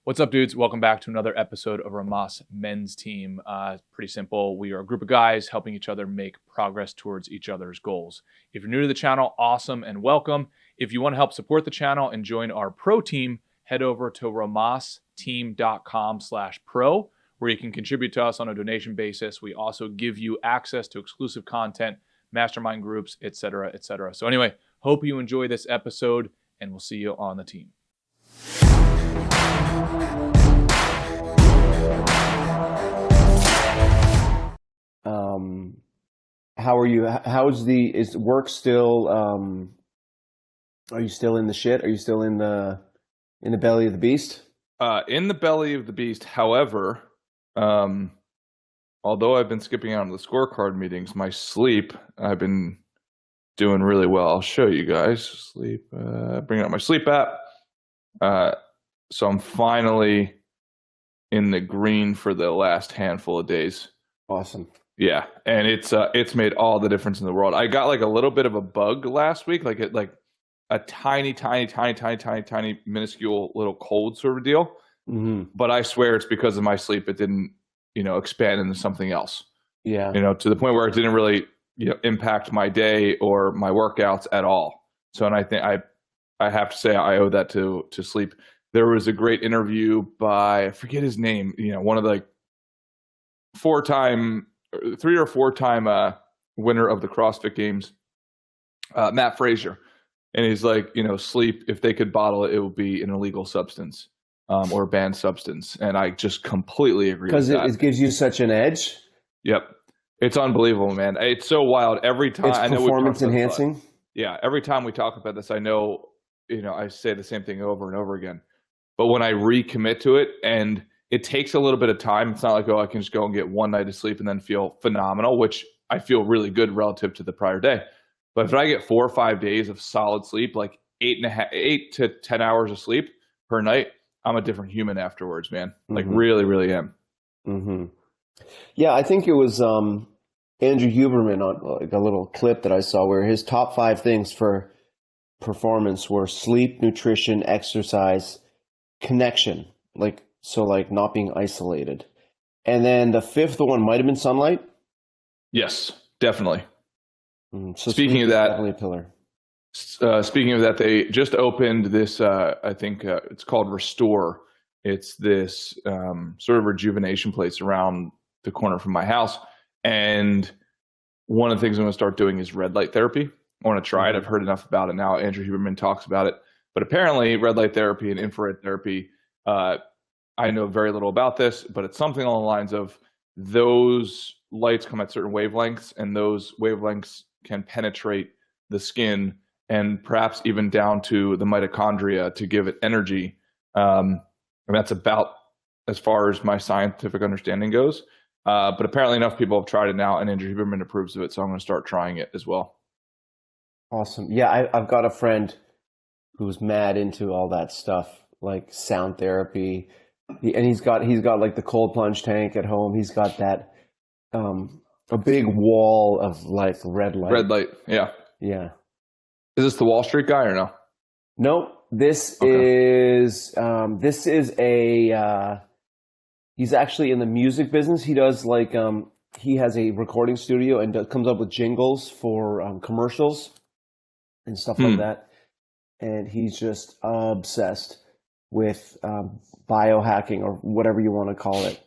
What's up, dudes? Welcome back to another episode of Rhomas Men's Team. Pretty simple. We are a group of guys helping each other make progress towards each other's goals. If you're new to the channel, awesome and welcome. If you want to help support the channel and join our pro team, head over to rhomasteam.com/pro, where you can contribute to us on a donation basis. We also give you access to exclusive content, mastermind groups, etc., etc. So anyway, hope you enjoy this episode, and we'll see you on the team. How are you? Is work still, are you still in the shit? Are you still in the belly of the beast? In the belly of the beast. However, although I've been skipping out on the scorecard meetings, my sleep, I've been doing really well. I'll show you guys. Sleep, bring up my sleep app. So I'm finally in the green for the last handful of days. Awesome. Yeah, and it's made all the difference in the world. I got like a little bit of a bug last week, like a tiny minuscule little cold sort of deal. Mm-hmm. But I swear it's because of my sleep. It didn't, expand into something else. Yeah. To the point where it didn't really, impact my day or my workouts at all. So, and I think I have to say I owe that to sleep. There was a great interview by, I forget his name, one of the three or four time winner of the CrossFit Games, Matt Frazier. And he's like, sleep, if they could bottle it, it would be an illegal substance or a banned substance. And I just completely agree with that. Because it gives you such an edge? Yep. It's unbelievable, man. It's so wild. Every time. It's performance enhancing? Yeah. Every time we talk about this, I know, I say the same thing over and over again. But when I recommit to it, and it takes a little bit of time, it's not like, I can just go and get one night of sleep and then feel phenomenal, which I feel really good relative to the prior day. But if I get 4 or 5 days of solid sleep, like 8 to 10 hours of sleep per night, I'm a different human afterwards, man. Like really, really am. Mm-hmm. Yeah, I think it was Andrew Huberman on like a little clip that I saw where his top 5 things for performance were sleep, nutrition, exercise, connection, like not being isolated. And then the 5th one might have been sunlight. Yes, definitely. So speaking of that, definitely a pillar. Speaking of that, they just opened this, I think it's called Restore. It's this sort of rejuvenation place around the corner from my house. And one of the things I'm going to start doing is red light therapy. I want to try it. I've heard enough about it now. Andrew Huberman talks about it. But apparently red light therapy and infrared therapy, I know very little about this, but it's something along the lines of those lights come at certain wavelengths, and those wavelengths can penetrate the skin and perhaps even down to the mitochondria to give it energy. And that's about as far as my scientific understanding goes. But apparently enough people have tried it now, and Andrew Huberman approves of it, so I'm going to start trying it as well. Awesome. Yeah, I've got a friend who's mad into all that stuff, like sound therapy. And he's got like the cold plunge tank at home. He's got that a big wall of like red light. Red light, yeah. Yeah. Is this the Wall Street guy or no? No, this is a he's actually in the music business. He does like he has a recording studio and comes up with jingles for commercials and stuff like that. And he's just obsessed with biohacking or whatever you want to call it.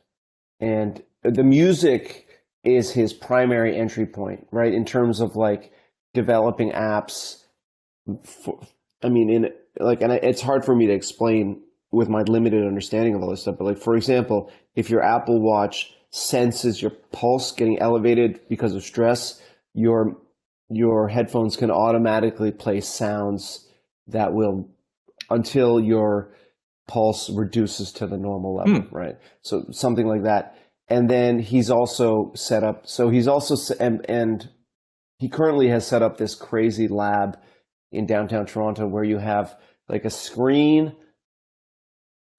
And the music is his primary entry point, right? In terms of like developing apps. And it's hard for me to explain with my limited understanding of all this stuff. But like, for example, if your Apple Watch senses your pulse getting elevated because of stress, your headphones can automatically play sounds that will, until your pulse reduces to the normal level, right? So something like that. And then he's also set up, and he currently has set up this crazy lab in downtown Toronto where you have like a screen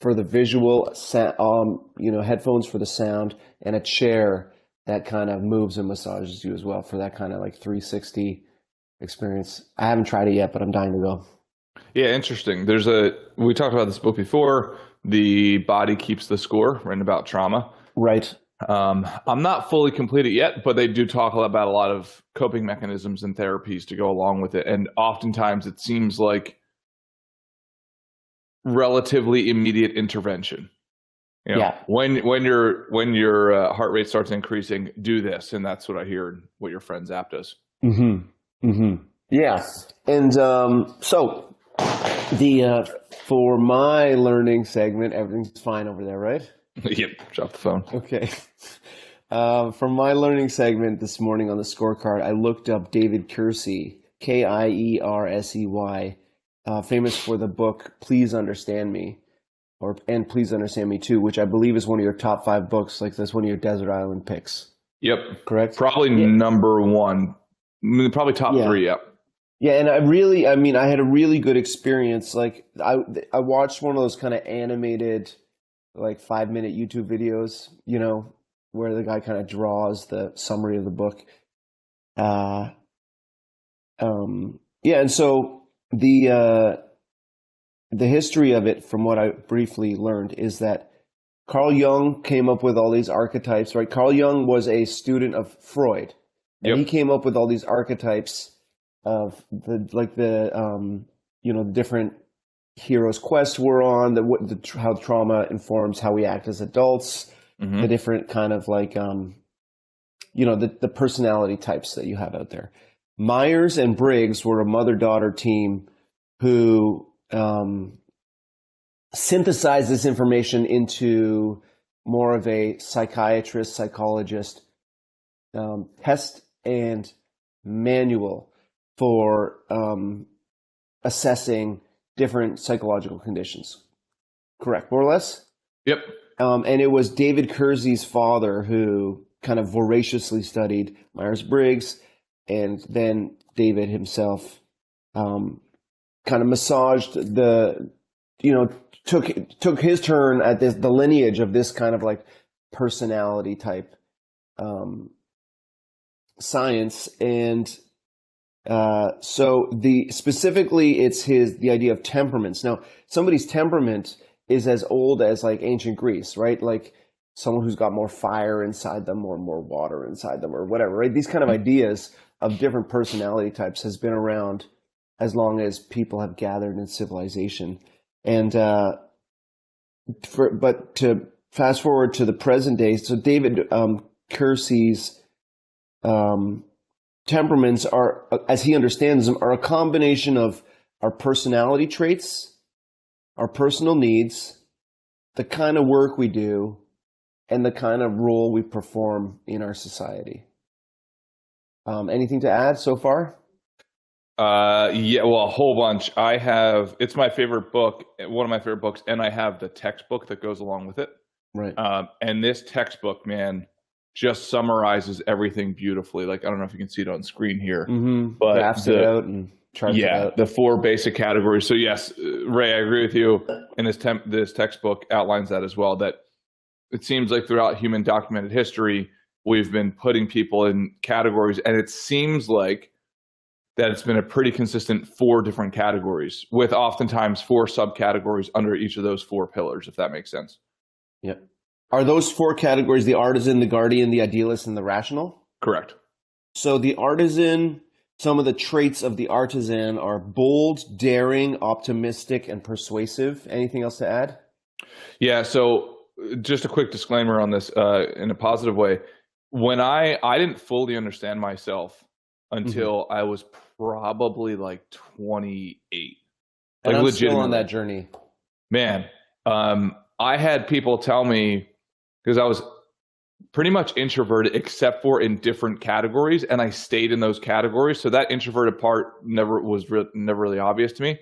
for the visual, headphones for the sound, and a chair that kind of moves and massages you as well for that kind of like 360 experience. I haven't tried it yet, but I'm dying to go. Yeah, interesting. We talked about this book before, The Body Keeps the Score, written about trauma. Right. I'm not fully completed yet, but they do talk about a lot of coping mechanisms and therapies to go along with it. And oftentimes it seems like relatively immediate intervention. You know, when your heart rate starts increasing, do this, and that's what I hear what your friend's app does. Yeah, and so for my learning segment, everything's fine over there, right? Yep, drop the phone. Okay. For my learning segment this morning on the scorecard, I looked up David Kiersey, Kiersey, famous for the book Please Understand Me, and Please Understand Me Too, which I believe is one of your top 5 books. Like that's one of your desert island picks. Yep. Correct? Probably number 1. Probably top 3, yep. Yeah, and I had a really good experience. Like I watched one of those kind of animated, like 5-minute YouTube videos, where the guy kind of draws the summary of the book. And so the history of it, from what I briefly learned, is that Carl Jung came up with all these archetypes, right? Carl Jung was a student of Freud, and he came up with all these archetypes of the different hero's quest we're on, how trauma informs how we act as adults, the different kind of like, the personality types that you have out there. Myers and Briggs were a mother-daughter team who synthesized this information into more of a psychiatrist, psychologist test and manual for assessing different psychological conditions. Correct, more or less? Yep. And it was David Kiersey's father who kind of voraciously studied Myers-Briggs, and then David himself kind of massaged took his turn at the lineage of this kind of like personality type science. And so specifically it's the idea of temperaments. Now, somebody's temperament is as old as like ancient Greece, right? Like someone who's got more fire inside them or more water inside them or whatever, right? These kind of ideas of different personality types has been around as long as people have gathered in civilization. And but to fast forward to the present day, so David Kiersey's temperaments are, as he understands them, are a combination of our personality traits, our personal needs, the kind of work we do, and the kind of role we perform in our society. Anything to add so far? Yeah, well, a whole bunch. It's my favorite book, one of my favorite books, and I have the textbook that goes along with it. Right. And this textbook, man, just summarizes everything beautifully. Like, I don't know if you can see it on screen here, but graphs it out and charts it out. The 4 basic categories. So yes, Ray, I agree with you. And this textbook outlines that as well, that it seems like throughout human documented history, we've been putting people in categories, and it seems like that it's been a pretty consistent 4 different categories, with oftentimes 4 subcategories under each of those 4 pillars, if that makes sense. Yep. Are those 4 categories the artisan, the guardian, the idealist, and the rational? Correct. So the artisan, some of the traits of the artisan are bold, daring, optimistic, and persuasive. Anything else to add? Yeah, so just a quick disclaimer on this in a positive way. When I didn't fully understand myself until I was probably like 28. And like I'm still on that journey. Man, I had people tell me, because I was pretty much introverted except for in different categories, and I stayed in those categories. So that introverted part never really obvious to me.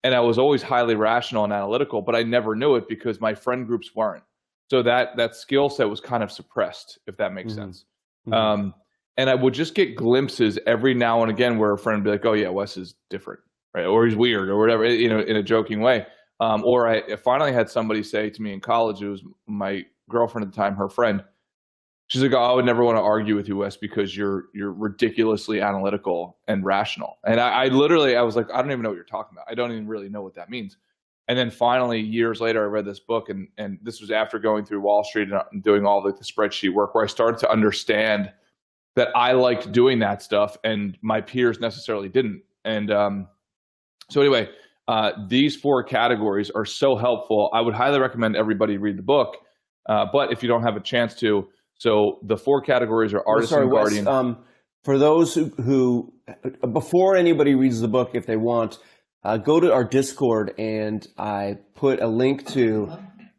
And I was always highly rational and analytical, but I never knew it because my friend groups weren't. So that skill set was kind of suppressed, if that makes sense. And I would just get glimpses every now and again where a friend would be like, "Oh yeah, Wes is different, right? Or he's weird, or whatever," in a joking way. Or I finally had somebody say to me in college, it was my girlfriend at the time, her friend. She's like, "Oh, I would never want to argue with you, Wes, because you're ridiculously analytical and rational." And I literally was like, "I don't even know what you're talking about. I don't even really know what that means." And then finally, years later, I read this book, and this was after going through Wall Street and doing all the spreadsheet work, where I started to understand that I liked doing that stuff and my peers necessarily didn't. And so anyway, these 4 categories are so helpful. I would highly recommend everybody read the book. But if you don't have a chance to, so the 4 categories are artisan, guardian. Wes, for those who, before anybody reads the book, if they want, go to our Discord, and I put a link to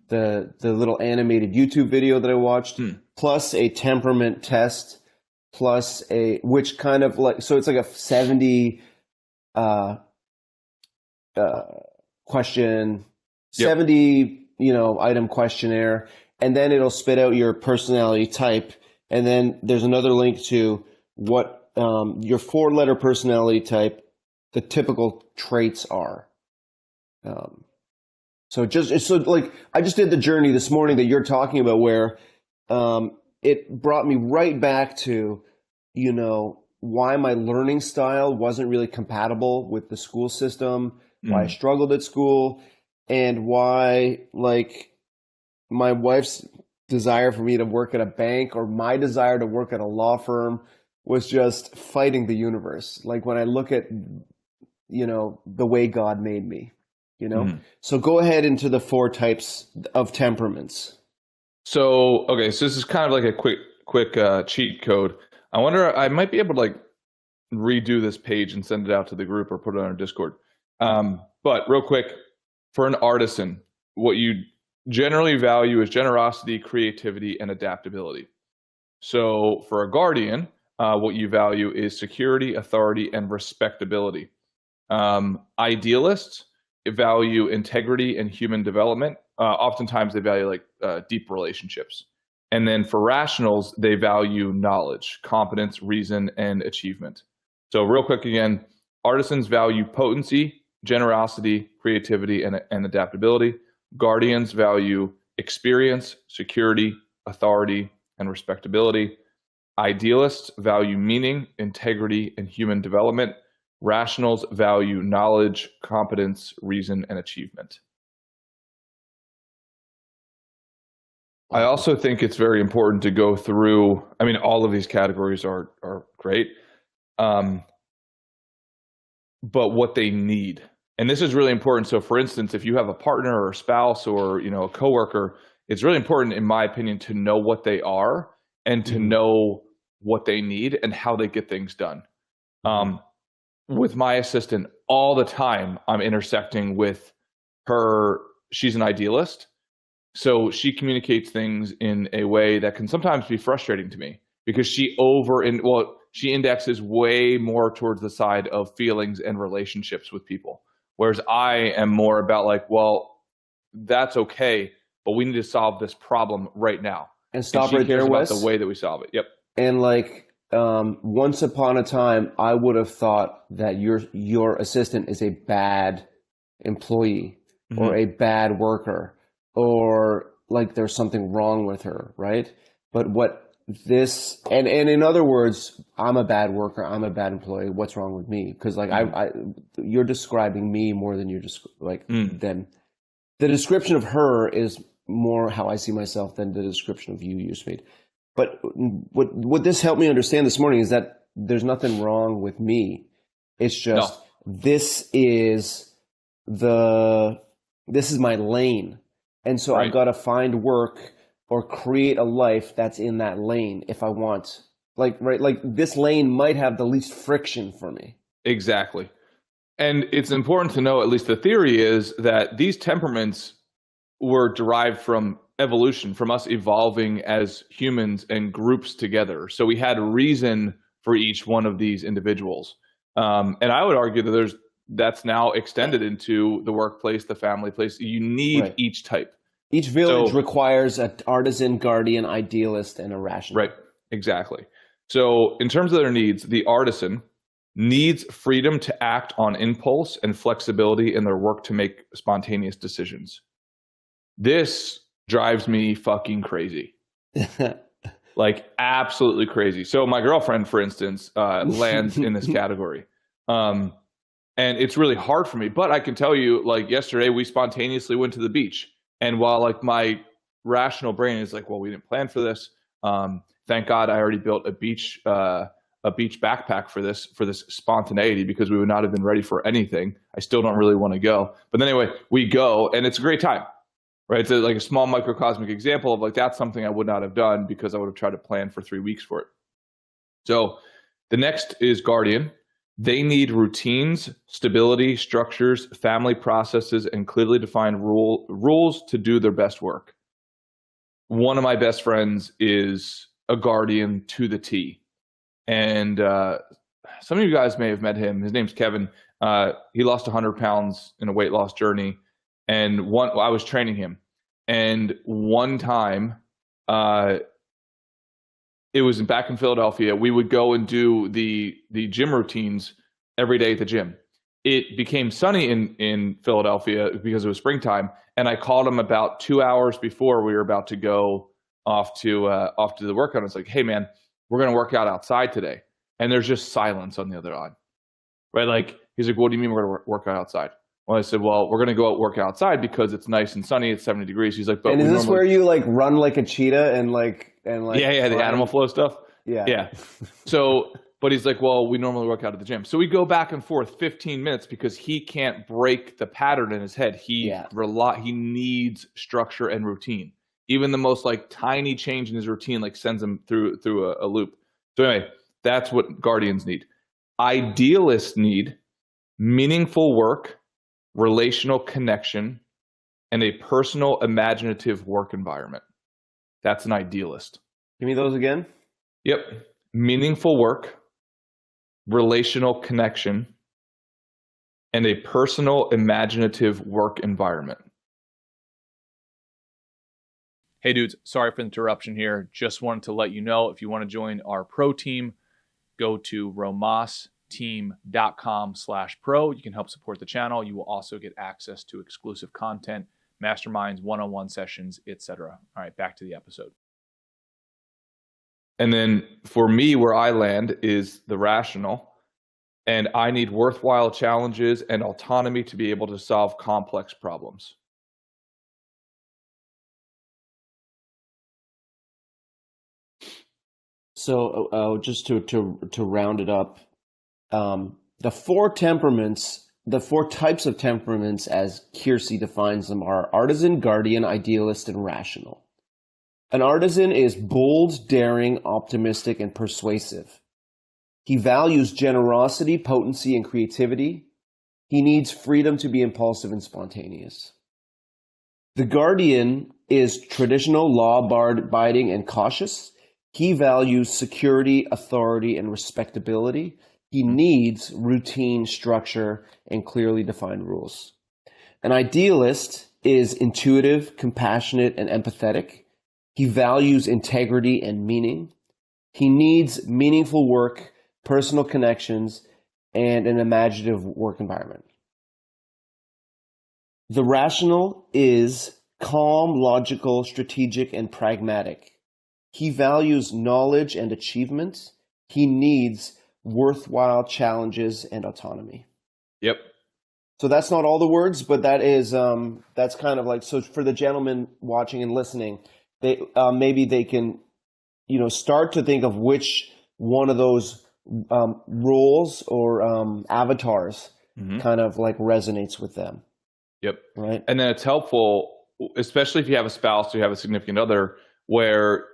the little animated YouTube video that I watched, plus a temperament test, plus which kind of like, so it's like a 70 question, 70 item questionnaire, and then it'll spit out your personality type, and then there's another link to what your 4-letter personality type, the typical traits are. So I just did the journey this morning that you're talking about, where it brought me right back to why my learning style wasn't really compatible with the school system, why I struggled at school, and why my wife's desire for me to work at a bank or my desire to work at a law firm was just fighting the universe. Like when I look at, the way God made me, So go ahead into the 4 types of temperaments. So, okay, so this is kind of like a quick cheat code. I wonder, I might be able to redo this page and send it out to the group or put it on our Discord. But real quick, for an artisan, what you generally value is generosity, creativity, and adaptability. So for a guardian, what you value is security, authority, and respectability. Idealists value integrity and human development. Oftentimes they value deep relationships. And then for rationals, they value knowledge, competence, reason, and achievement. So real quick again, artisans value potency, generosity, creativity, and adaptability. Guardians value experience, security, authority, and respectability. Idealists value meaning, integrity, and human development. Rationals value knowledge, competence, reason, and achievement. I also think it's very important to go through, all of these categories are great, but what they need. And this is really important. So for instance, if you have a partner or a spouse or, a coworker, it's really important, in my opinion, to know what they are and to know what they need and how they get things done. With my assistant, all the time, I'm intersecting with her. She's an idealist. So she communicates things in a way that can sometimes be frustrating to me because she indexes way more towards the side of feelings and relationships with people. Whereas I am more about that's okay, but we need to solve this problem right now. And stop right there, Wes. The way that we solve it. Yep. And once upon a time, I would have thought that your assistant is a bad employee or a bad worker, or there's something wrong with her, right? But what this, and in other words, I'm a bad worker, I'm a bad employee, what's wrong with me? Because you're describing me more than you're than the description of her is more how I see myself than the description of you, Yusmeet. But what this helped me understand this morning is that there's nothing wrong with me. It's just this is my lane. And so I've got to find work or create a life that's in that lane if I want. This lane might have the least friction for me. Exactly. And it's important to know, at least the theory is, that these temperaments were derived from evolution, from us evolving as humans and groups together. So we had a reason for each one of these individuals. And I would argue that that's now extended into the workplace, the family place. You need each type. Each village requires an artisan, guardian, idealist, and a rational. Right, exactly. So in terms of their needs, the artisan needs freedom to act on impulse and flexibility in their work to make spontaneous decisions. This drives me fucking crazy. Absolutely crazy. So my girlfriend, for instance, lands in this category. And And it's really hard for me. But I can tell you, like yesterday, we spontaneously went to the beach. And while like my rational brain is like, well, we didn't plan for this. Thank God I already built a beach backpack for this spontaneity, because we would not have been ready for anything. I still don't really want to go. But then anyway, we go and it's a great time, right? It's like a small microcosmic example of like, that's something I would not have done because I would have tried to plan for 3 weeks for it. So the next is Guardian. They need routines, stability, structures, family processes, and clearly defined rules to do their best work. One of my best friends is a Guardian to the T. And some of you guys may have met him. His name's Kevin. He lost 100 pounds in a weight loss journey. And I was training him. And one time, it was back in Philadelphia. We would go and do the gym routines every day at the gym. It became sunny in Philadelphia because it was springtime, and I called him about 2 hours before we were about to go off to the workout. I was like, "Hey, man, we're gonna work out outside today," and there's just silence on the other line, right? Like he's like, "What do you mean we're gonna work out outside?" Well, I said, "Well, we're gonna go out work outside because it's nice and sunny. It's 70 degrees." He's like, "But and is this where you like run like a cheetah and like yeah, the animal flow stuff." Yeah. So, but he's like, "Well, we normally work out at the gym." So we go back and forth 15 minutes because he can't break the pattern in his head. He needs structure and routine. Even the most like tiny change in his routine like sends him through a loop. So anyway, that's what Guardians need. Idealists need meaningful work, relational connection, and a personal imaginative work environment. That's an idealist. Give me those again. Yep. Meaningful work, relational connection, and a personal imaginative work environment. Hey dudes, sorry for the interruption here. Just wanted to let you know, if you want to join our pro team, go to romasteam.com/pro. You can help support the channel. You will also get access to exclusive content, masterminds, one-on-one sessions, etc. All right, back to the episode. And then for me, where I land is the rational. And I need worthwhile challenges and autonomy to be able to solve complex problems. So just to round it up, the four types of temperaments as Keirsey defines them are artisan, guardian, idealist, and rational. An artisan is bold, daring, optimistic, and persuasive. He values generosity, potency, and creativity. He needs freedom to be impulsive and spontaneous. The guardian is traditional, law-abiding, and cautious. He values security, authority, and respectability. He needs routine, structure, and clearly defined rules. An idealist is intuitive, compassionate, and empathetic. He values integrity and meaning. He needs meaningful work, personal connections, and an imaginative work environment. The rational is calm, logical, strategic, and pragmatic. He values knowledge and achievement. He needs worthwhile challenges and autonomy. Yep. So that's not all the words, but that is that's kind of like, so for the gentlemen watching and listening, they maybe they can start to think of which one of those roles or avatars kind of like resonates with them. Yep. Right. And then it's helpful, especially if you have a spouse or you have a significant other, where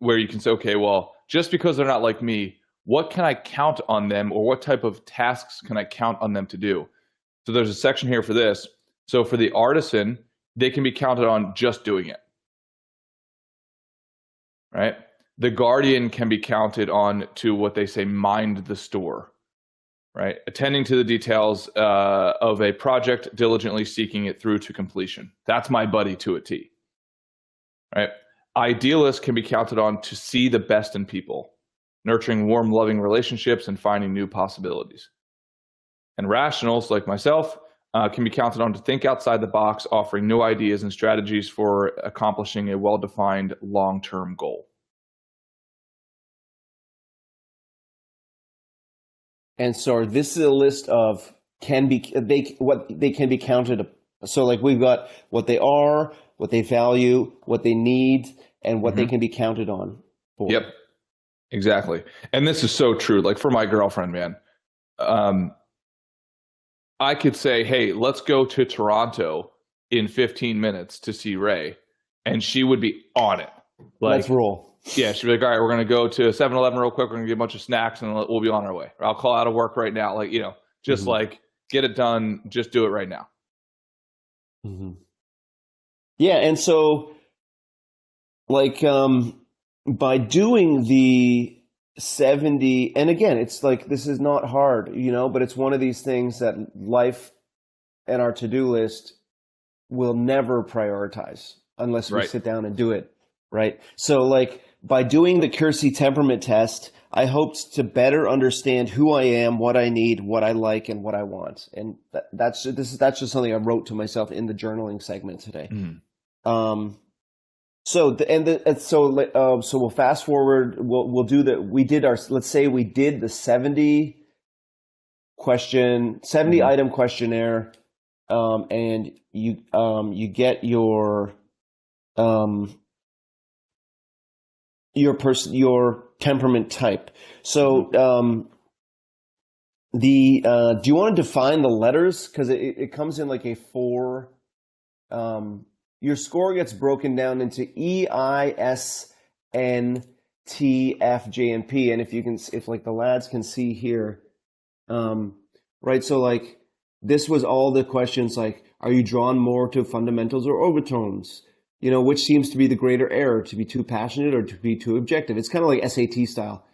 you can say, okay, well, just because they're not like me, what can I count on them, or what type of tasks can I count on them to do? So there's a section here for this. So for the artisan, they can be counted on just doing it. Right? The guardian can be counted on to what they say, mind the store. Right? Attending to the details of a project, diligently seeking it through to completion. That's my buddy to a T. Right? Idealists can be counted on to see the best in people, nurturing warm, loving relationships and finding new possibilities. And rationals, like myself, can be counted on to think outside the box, offering new ideas and strategies for accomplishing a well-defined long-term goal. And so this is a list of can be what they can be counted. So like we've got what they are, what they value, what they need, and what they can be counted on for. Yep, exactly. And this is so true. Like for my girlfriend, man, I could say, hey, let's go to Toronto in 15 minutes to see Ray, and she would be on it. Like, let's roll. Yeah, she'd be like, all right, we're going to go to 7-Eleven real quick. We're going to get a bunch of snacks, and we'll be on our way. Or I'll call out of work right now. Like, just like get it done. Just do it right now. Yeah, and so like by doing the 70, and again, it's like this is not hard, but it's one of these things that life and our to-do list will never prioritize unless we sit down and do it, right? So like by doing the Keirsey temperament test, I hoped to better understand who I am, what I need, what I like, and what I want. And that's just something I wrote to myself in the journaling segment today. So we'll fast forward. We'll do let's say we did the 70 item questionnaire, and you get your temperament type. So do you want to define the letters? Because it comes in like a 4. Your score gets broken down into E, I, S, N, T, F, J, and P. And if like the lads can see here, right? So like this was all the questions like, are you drawn more to fundamentals or overtones? Which seems to be the greater error, to be too passionate or to be too objective. It's kind of like SAT style.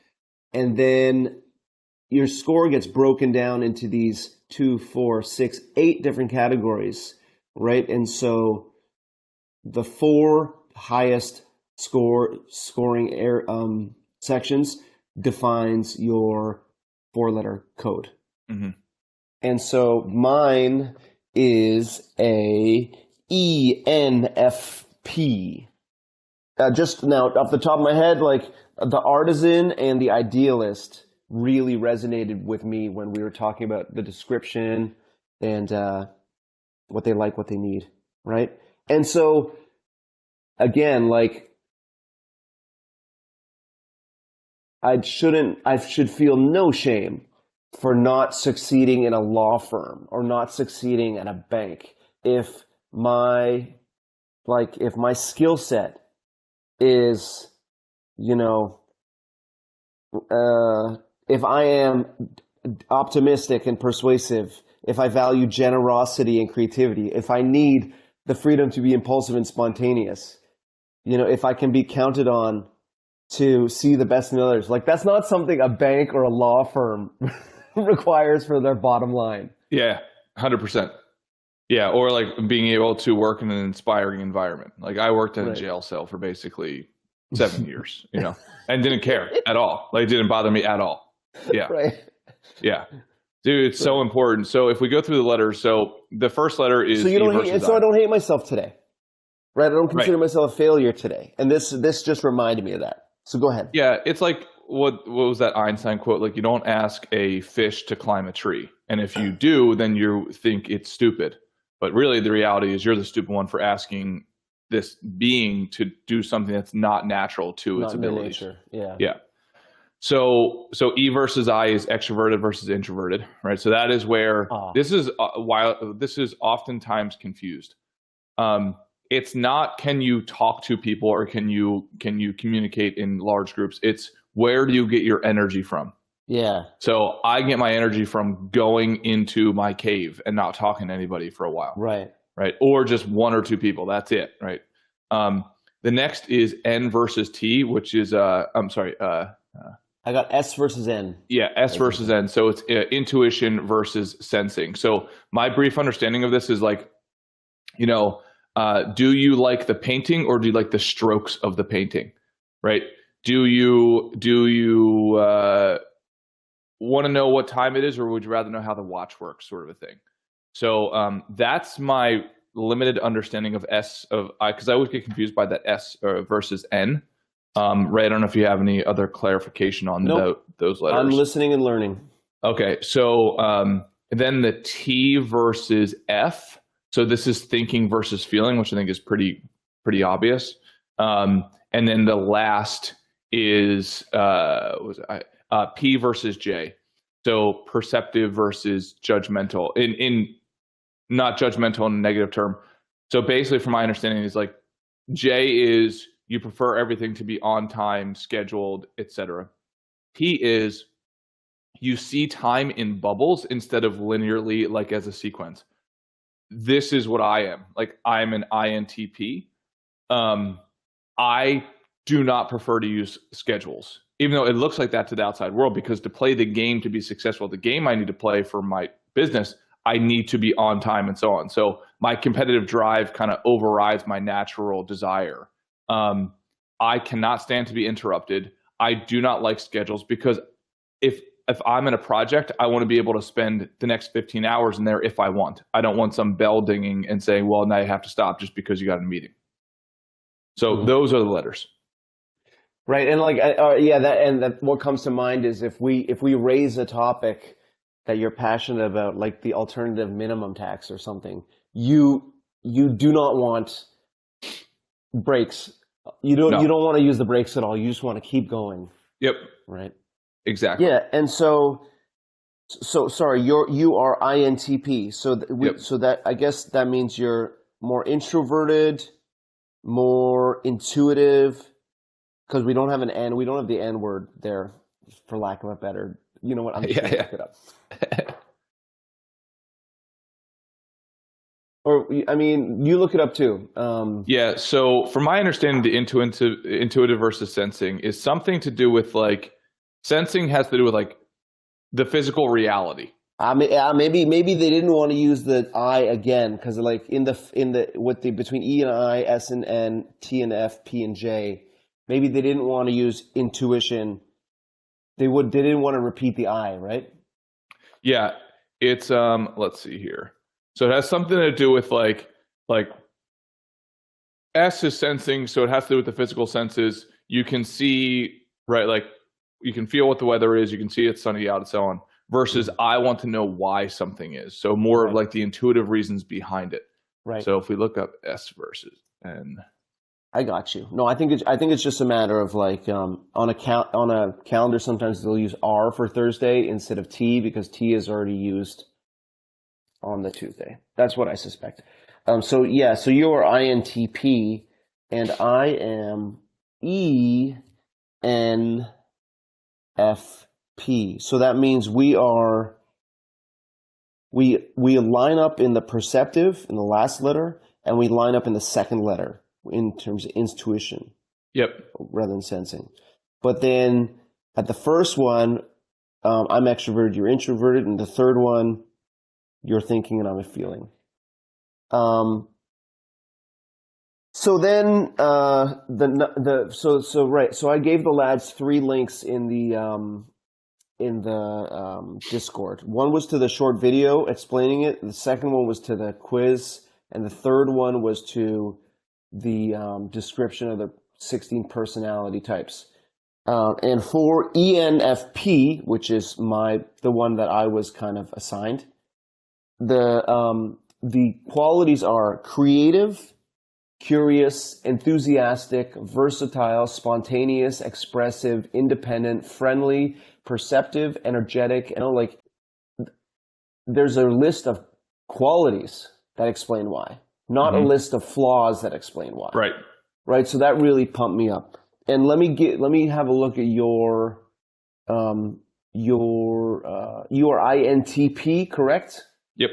And then your score gets broken down into these 2, 4, 6, 8 different categories, right? And so the 4 highest scoring sections defines your 4-letter code. And so mine is a ENFP. Just now, off the top of my head, like the artisan and the idealist really resonated with me when we were talking about the description and what they like, what they need, right? And so, again, like I should feel no shame for not succeeding in a law firm or not succeeding at a bank if my skill set is, if I am optimistic and persuasive, if I value generosity and creativity, if I need the freedom to be impulsive and spontaneous, if I can be counted on to see the best in others, like that's not something a bank or a law firm requires for their bottom line. Yeah, 100%. Yeah, or like being able to work in an inspiring environment. Like I worked in a jail cell for basically 7 years, and didn't care at all. Like it didn't bother me at all. Yeah. Right. Yeah. Dude, it's so important. So if we go through the letters, so the first letter is I don't hate myself today. Right? I don't consider myself a failure today. And this just reminded me of that. So go ahead. Yeah, it's like what was that Einstein quote? Like you don't ask a fish to climb a tree. And if you do, then you think it's stupid. But really the reality is you're the stupid one for asking this being to do something that's not natural to its ability. Nature. Yeah. Yeah. So E versus I is extroverted versus introverted, right? So that is where this is oftentimes confused. It's not can you talk to people or can you communicate in large groups? It's where do you get your energy from? Yeah. So I get my energy from going into my cave and not talking to anybody for a while. Right. Right. Or just 1 or 2 people. That's it. Right. The next is N versus T, which is I got S versus N. Yeah, S versus N. So it's intuition versus sensing. So my brief understanding of this is like, do you like the painting or do you like the strokes of the painting? Right? Do you want to know what time it is, or would you rather know how the watch works, sort of a thing? So that's my limited understanding of S of I, because I always get confused by that S versus N. Ray, I don't know if you have any other clarification on those letters. I'm listening and learning. Okay, so And then the T versus F. So this is thinking versus feeling, which I think is pretty obvious. And then the last is P versus J. So perceptive versus judgmental. In not judgmental in a negative term. So basically, from my understanding, is like J is you prefer everything to be on time, scheduled, etc. P is you see time in bubbles instead of linearly, like as a sequence. This is what I am. Like, I'm an INTP. I do not prefer to use schedules, even though it looks like that to the outside world, because to play the game, to be successful, the game I need to play for my business, I need to be on time and so on. So my competitive drive kind of overrides my natural desire. I cannot stand to be interrupted. I do not like schedules, because if I'm in a project, I want to be able to spend the next 15 hours in there if I want. I don't want some bell dinging and saying, well, now you have to stop just because you got a meeting. So those are the letters. Right. And like, that what comes to mind is if we raise a topic that you're passionate about, like the alternative minimum tax or something, you do not want breaks. You don't want to use the brakes at all. You just want to keep going. Yep. Right. Exactly. Yeah. And so sorry, you are INTP. So so that, I guess that means you're more introverted, more intuitive, because we don't have we don't have the N word there, for lack of a better. You know what? I'm just gonna look it up. Or, I mean, you look it up too. Yeah. So from my understanding, the intuitive versus sensing is something to do with, like, sensing has to do with like the physical reality. Maybe they didn't want to use the I again, because like in the between E and I, S and N, T and F, P and J, maybe they didn't want to use intuition. They didn't want to repeat the I, right? Yeah. It's let's see here. So it has something to do with like S is sensing, so it has to do with the physical senses. You can see, right, like you can feel what the weather is, you can see it's sunny out and so on, versus I want to know why something is. So more of like the intuitive reasons behind it. Right. So if we look up S versus N. I got you. No, I think it's just a matter of like on a calendar sometimes they'll use R for Thursday instead of T, because T is already used on the Tuesday. That's what I suspect. So you are INTP and I am ENFP. So that means we line up in the perceptive in the last letter, and we line up in the second letter in terms of intuition. Yep. Rather than sensing. But then at the first one, I'm extroverted, you're introverted, and the third one, you're thinking and I'm a feeling. So then so I gave the lads 3 links in the Discord. One was to the short video explaining it, the second one was to the quiz, and the third one was to the description of the 16 personality types. And for ENFP, which is the one that I was kind of assigned, the qualities are creative, curious, enthusiastic, versatile, spontaneous, expressive, independent, friendly, perceptive, energetic. And like, there's a list of qualities that explain why, not a list of flaws that explain why. Right. Right. So that really pumped me up. And let me have a look at you are INTP, correct? Yep.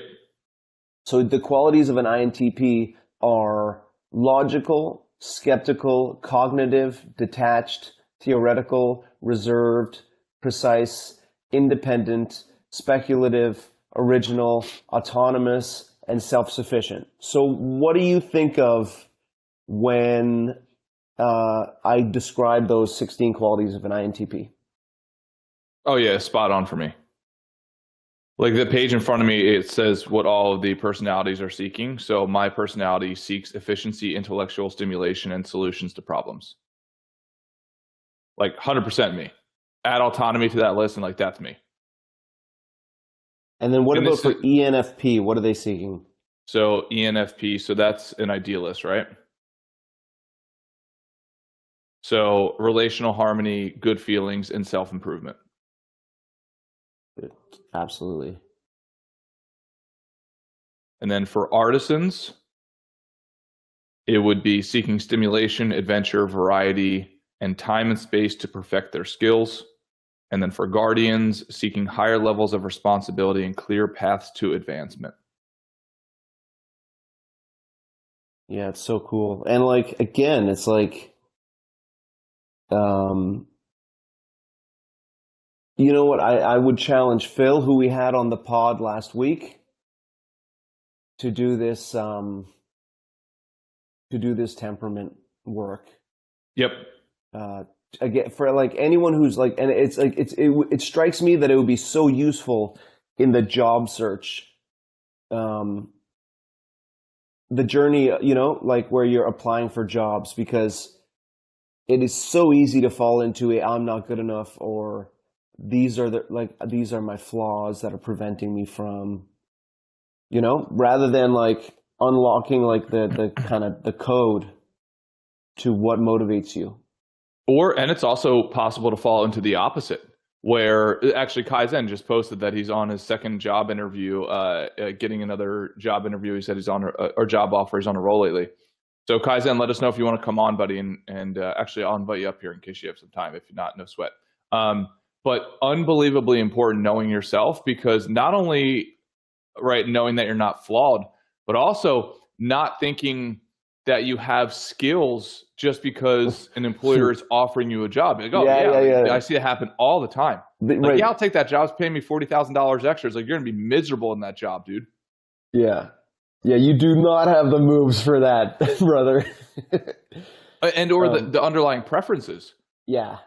So the qualities of an INTP are logical, skeptical, cognitive, detached, theoretical, reserved, precise, independent, speculative, original, autonomous, and self-sufficient. So what do you think of when I describe those 16 qualities of an INTP? Oh yeah, spot on for me. Like the page in front of me, it says what all of the personalities are seeking. So my personality seeks efficiency, intellectual stimulation, and solutions to problems. Like 100% me. Add autonomy to that list, and like that's me. And then what And about this for is, ENFP? What are they seeking? so ENFP, so that's an idealist, right? So relational harmony, good feelings, and self-improvement. Absolutely. And then for artisans, it would be seeking stimulation, adventure, variety, and time and space to perfect their skills. And then for guardians, seeking higher levels of responsibility and clear paths to advancement. Yeah, it's so cool. And like, again, it's like, you know what? I would challenge Phil, who we had on the pod last week, to do this temperament work. Yep. Again, for like anyone who's like, and it's like it strikes me that it would be so useful in the job search, the journey, you know, like where you're applying for jobs, because it is so easy to fall into a I'm not good enough, or these are my flaws that are preventing me from, you know, rather than like unlocking like the kind of the code to what motivates you. And it's also possible to fall into the opposite, where actually Kaizen just posted that he's on his second job interview, getting another job interview. He said he's on or job offer. He's on a roll lately. So Kaizen, let us know if you want to come on, buddy. And actually, I'll invite you up here in case you have some time. If you're not, no sweat. But unbelievably important knowing yourself, because not only, right, knowing that you're not flawed, but also not thinking that you have skills just because an employer is offering you a job. Like, oh, yeah. I see it happen all the time. Like, right. Yeah, I'll take that job. It's paying me $40,000 extra. It's like, you're going to be miserable in that job, dude. Yeah. Yeah, you do not have the moves for that, brother. Or the underlying preferences. Yeah.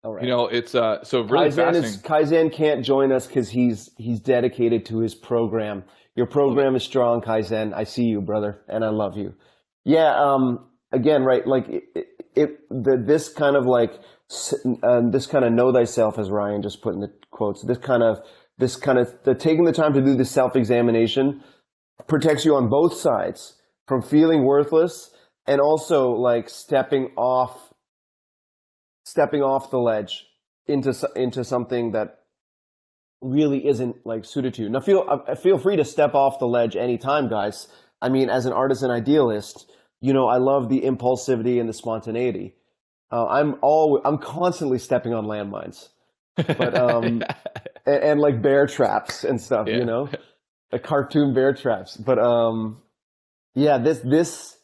All right. You know, it's so really fascinating. Kaizen can't join us because he's dedicated to his program. Your program is strong, Kaizen. I see you, brother, and I love you. Yeah. Again, right? Like this kind of like this kind of know thyself, as Ryan just put in the quotes. This kind of taking the time to do this self-examination protects you on both sides from feeling worthless, and also like stepping off the ledge into something that really isn't like suited to you. Now feel free to step off the ledge anytime, guys. I mean, as an artist and idealist, you know, I love the impulsivity and the spontaneity. I'm constantly stepping on landmines, but and like bear traps and stuff, you know, like cartoon bear traps. But yeah, this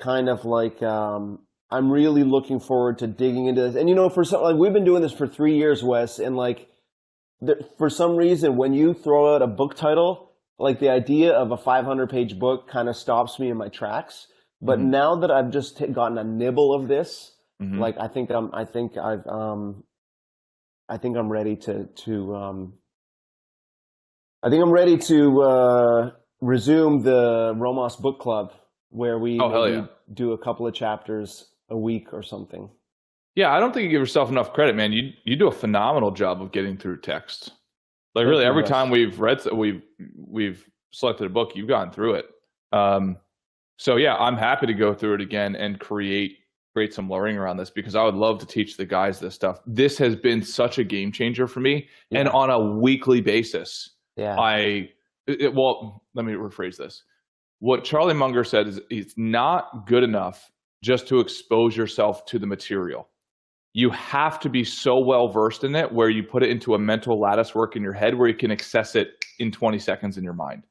kind of like I'm really looking forward to digging into this. And you know, for some, like we've been doing this for 3 years, Wes, and like for some reason, when you throw out a book title, like the idea of a 500-page book kind of stops me in my tracks. But now that I've just gotten a nibble of this, like I think I'm ready to resume the Rhomas book club, where we do a couple of chapters a week or something. Yeah, I don't think you give yourself enough credit, man. You do a phenomenal job of getting through text. Like really, every time we've selected a book, you've gone through it. So yeah, I'm happy to go through it again and create some learning around this, because I would love to teach the guys this stuff. This has been such a game changer for me, and on a weekly basis. Yeah. Well, let me rephrase this. What Charlie Munger said is it's not good enough just to expose yourself to the material. You have to be so well versed in it where you put it into a mental lattice work in your head where you can access it in 20 seconds in your mind.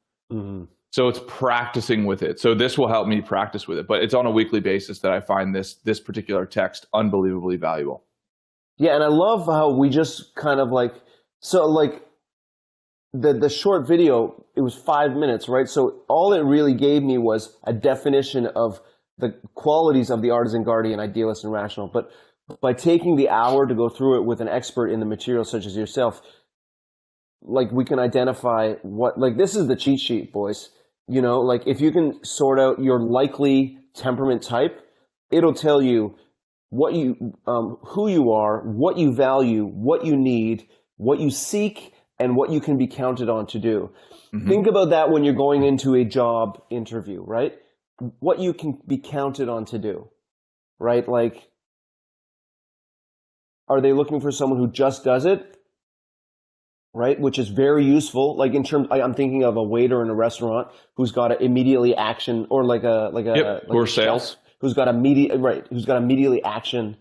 So it's practicing with it. So this will help me practice with it, but it's on a weekly basis that I find this particular text unbelievably valuable. Yeah, and I love how we just kind of like, so like the short video, it was 5 minutes, right? So all it really gave me was a definition of the qualities of the artisan, guardian, idealist, and rational. But by taking the hour to go through it with an expert in the material such as yourself, like we can identify what, like this is the cheat sheet, boys. You know, like if you can sort out your likely temperament type, it'll tell you what you, who you are, what you value, what you need, what you seek, and what you can be counted on to do. Mm-hmm. Think about that when you're going into a job interview, right? What you can be counted on to do, right? Like, are they looking for someone who just does it, right? Which is very useful. Like in terms, I'm thinking of a waiter in a restaurant who's got to immediately action, or or sales, who's got immediately action.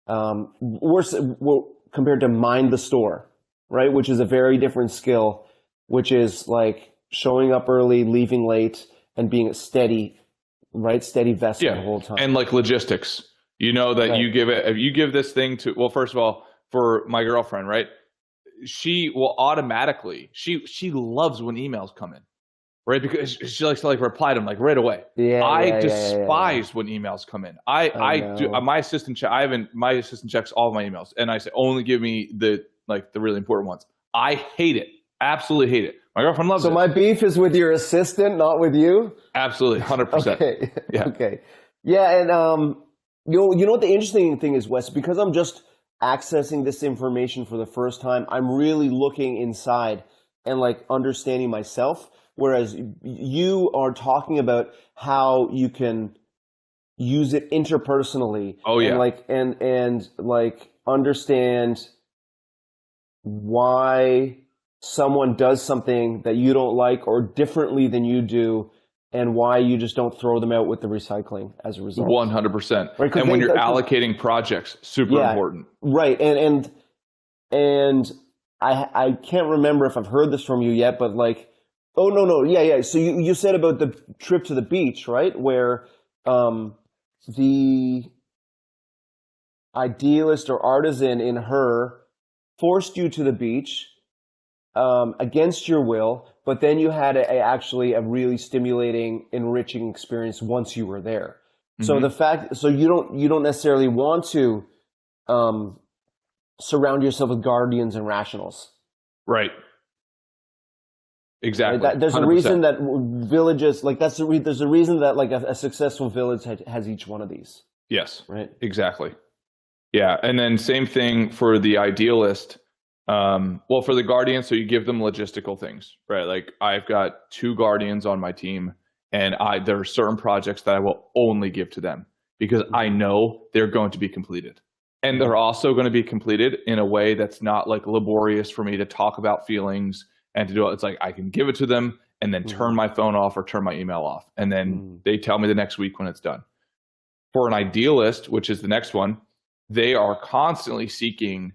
Worse compared to mind the store, right? Which is a very different skill, which is like showing up early, leaving late, and being steady, right? Steady vessel the whole time. And like logistics, you know that right. If you give this thing to, well, first of all, for my girlfriend, right? She will automatically, she loves when emails come in, right? Because she likes to like reply to them like right away. I despise when emails come in. I do, my assistant checks all of my emails, and I say only give me the really important ones. I hate it. Absolutely hate it. My girlfriend loves it. So my beef is with your assistant, not with you? Absolutely. 100%. Okay. Yeah. Okay. Yeah. And, you know what the interesting thing is, Wes, because I'm just accessing this information for the first time, I'm really looking inside and like understanding myself. Whereas you are talking about how you can use it interpersonally. Oh yeah. And like understand why someone does something that you don't like or differently than you do, and why you just don't throw them out with the recycling as a result. 100%. Right, and when you're allocating projects, super important. Right. And I can't remember if I've heard this from you yet, but like, oh no. Yeah. So you said about the trip to the beach, right? Where the idealist or artisan in her forced you to the beach against your will, but then you had actually a really stimulating, enriching experience once you were there. Mm-hmm. So you don't necessarily want to surround yourself with guardians and rationals. Right. Exactly. There's 100%. a reason that villages like there's a reason that like a successful village has each one of these. Yes. Right. Exactly. Yeah, and then same thing for the idealist. Well, for the guardian, so you give them logistical things, right? Like I've got 2 guardians on my team, and there are certain projects that I will only give to them because I know they're going to be completed. And they're also going to be completed in a way that's not like laborious for me to talk about feelings and to do it. It's like I can give it to them and then turn my phone off or turn my email off. And then they tell me the next week when it's done. For an idealist, which is the next one, they are constantly seeking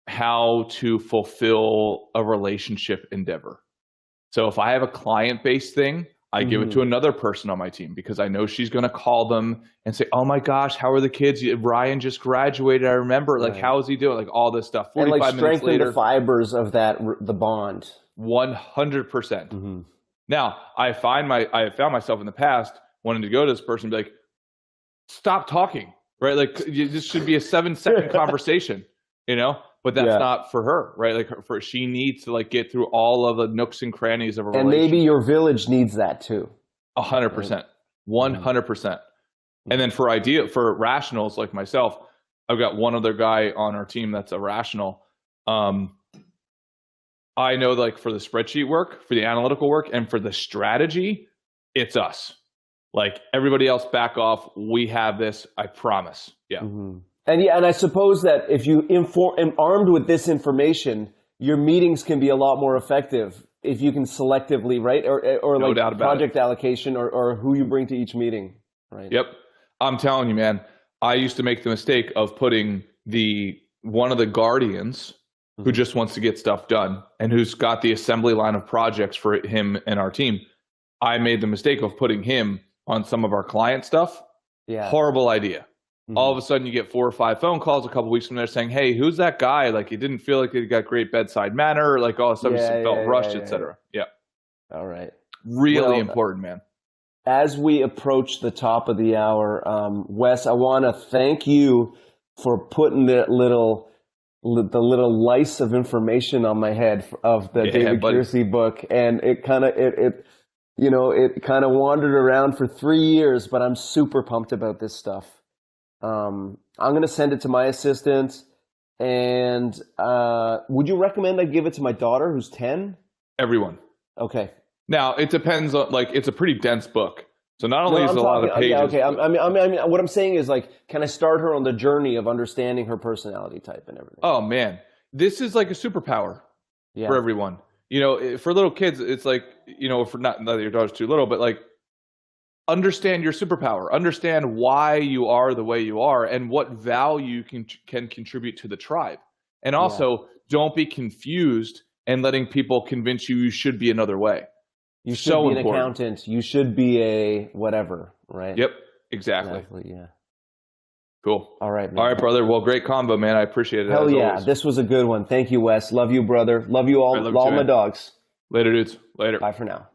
how to fulfill a relationship endeavor. So if I have a client-based thing, I give it to another person on my team because I know she's going to call them and say, "Oh my gosh, how are the kids? Ryan just graduated. I remember. Like, how is he doing? Like all this stuff." 45 and like minutes strengthen later, the fibers of the bond. 100%. Now, I found myself in the past wanting to go to this person and be like, "Stop talking." Right? Like this should be a 7-second conversation, you know? But that's not for her, right? Like she needs to like get through all of the nooks and crannies of a relationship. And maybe your village needs that too. 100%. 100%. And then for rationals like myself, I've got one other guy on our team that's a rational. I know like for the spreadsheet work, for the analytical work, and for the strategy, it's us. Like everybody else back off. We have this, I promise. Yeah. And I suppose that if you armed with this information, your meetings can be a lot more effective if you can selectively, right? Or no like doubt about project allocation or who you bring to each meeting, right? Yep. I'm telling you, man, I used to make the mistake of putting one of the guardians who just wants to get stuff done and who's got the assembly line of projects for him and our team. I made the mistake of putting him on some of our client stuff. Yeah. Horrible idea. All of a sudden you get 4 or 5 phone calls a couple weeks from there saying, "Hey, who's that guy? Like he didn't feel like he got great bedside manner, like all of a sudden felt rushed, etc." Yeah. All right. Really important, man. As we approach the top of the hour, Wes, I want to thank you for putting the little lice of information on my head of the David Kiersey book, and it kind of wandered around for 3 years, but I'm super pumped about this stuff. I'm going to send it to my assistant. And would you recommend I give it to my daughter who's 10? Everyone. Okay. Now, it depends on, like, it's a pretty dense book. So not only is it a lot of pages. Yeah, okay. I mean, what I'm saying is, like, can I start her on the journey of understanding her personality type and everything? Oh, man. This is like a superpower for everyone. You know, for little kids, it's like, you know, for not that your daughter's too little, but like, understand your superpower. Understand why you are the way you are and what value can contribute to the tribe. And also, don't be confused and letting people convince you should be another way. You should be an accountant. You should be a whatever, right? Yep, exactly. Yeah. Cool. All right, man. All right, brother. Well, great combo, man. I appreciate it. Hell yeah. Always. This was a good one. Thank you, Wes. Love you, brother. Love you all. Love my dogs. Later, dudes. Later. Bye for now.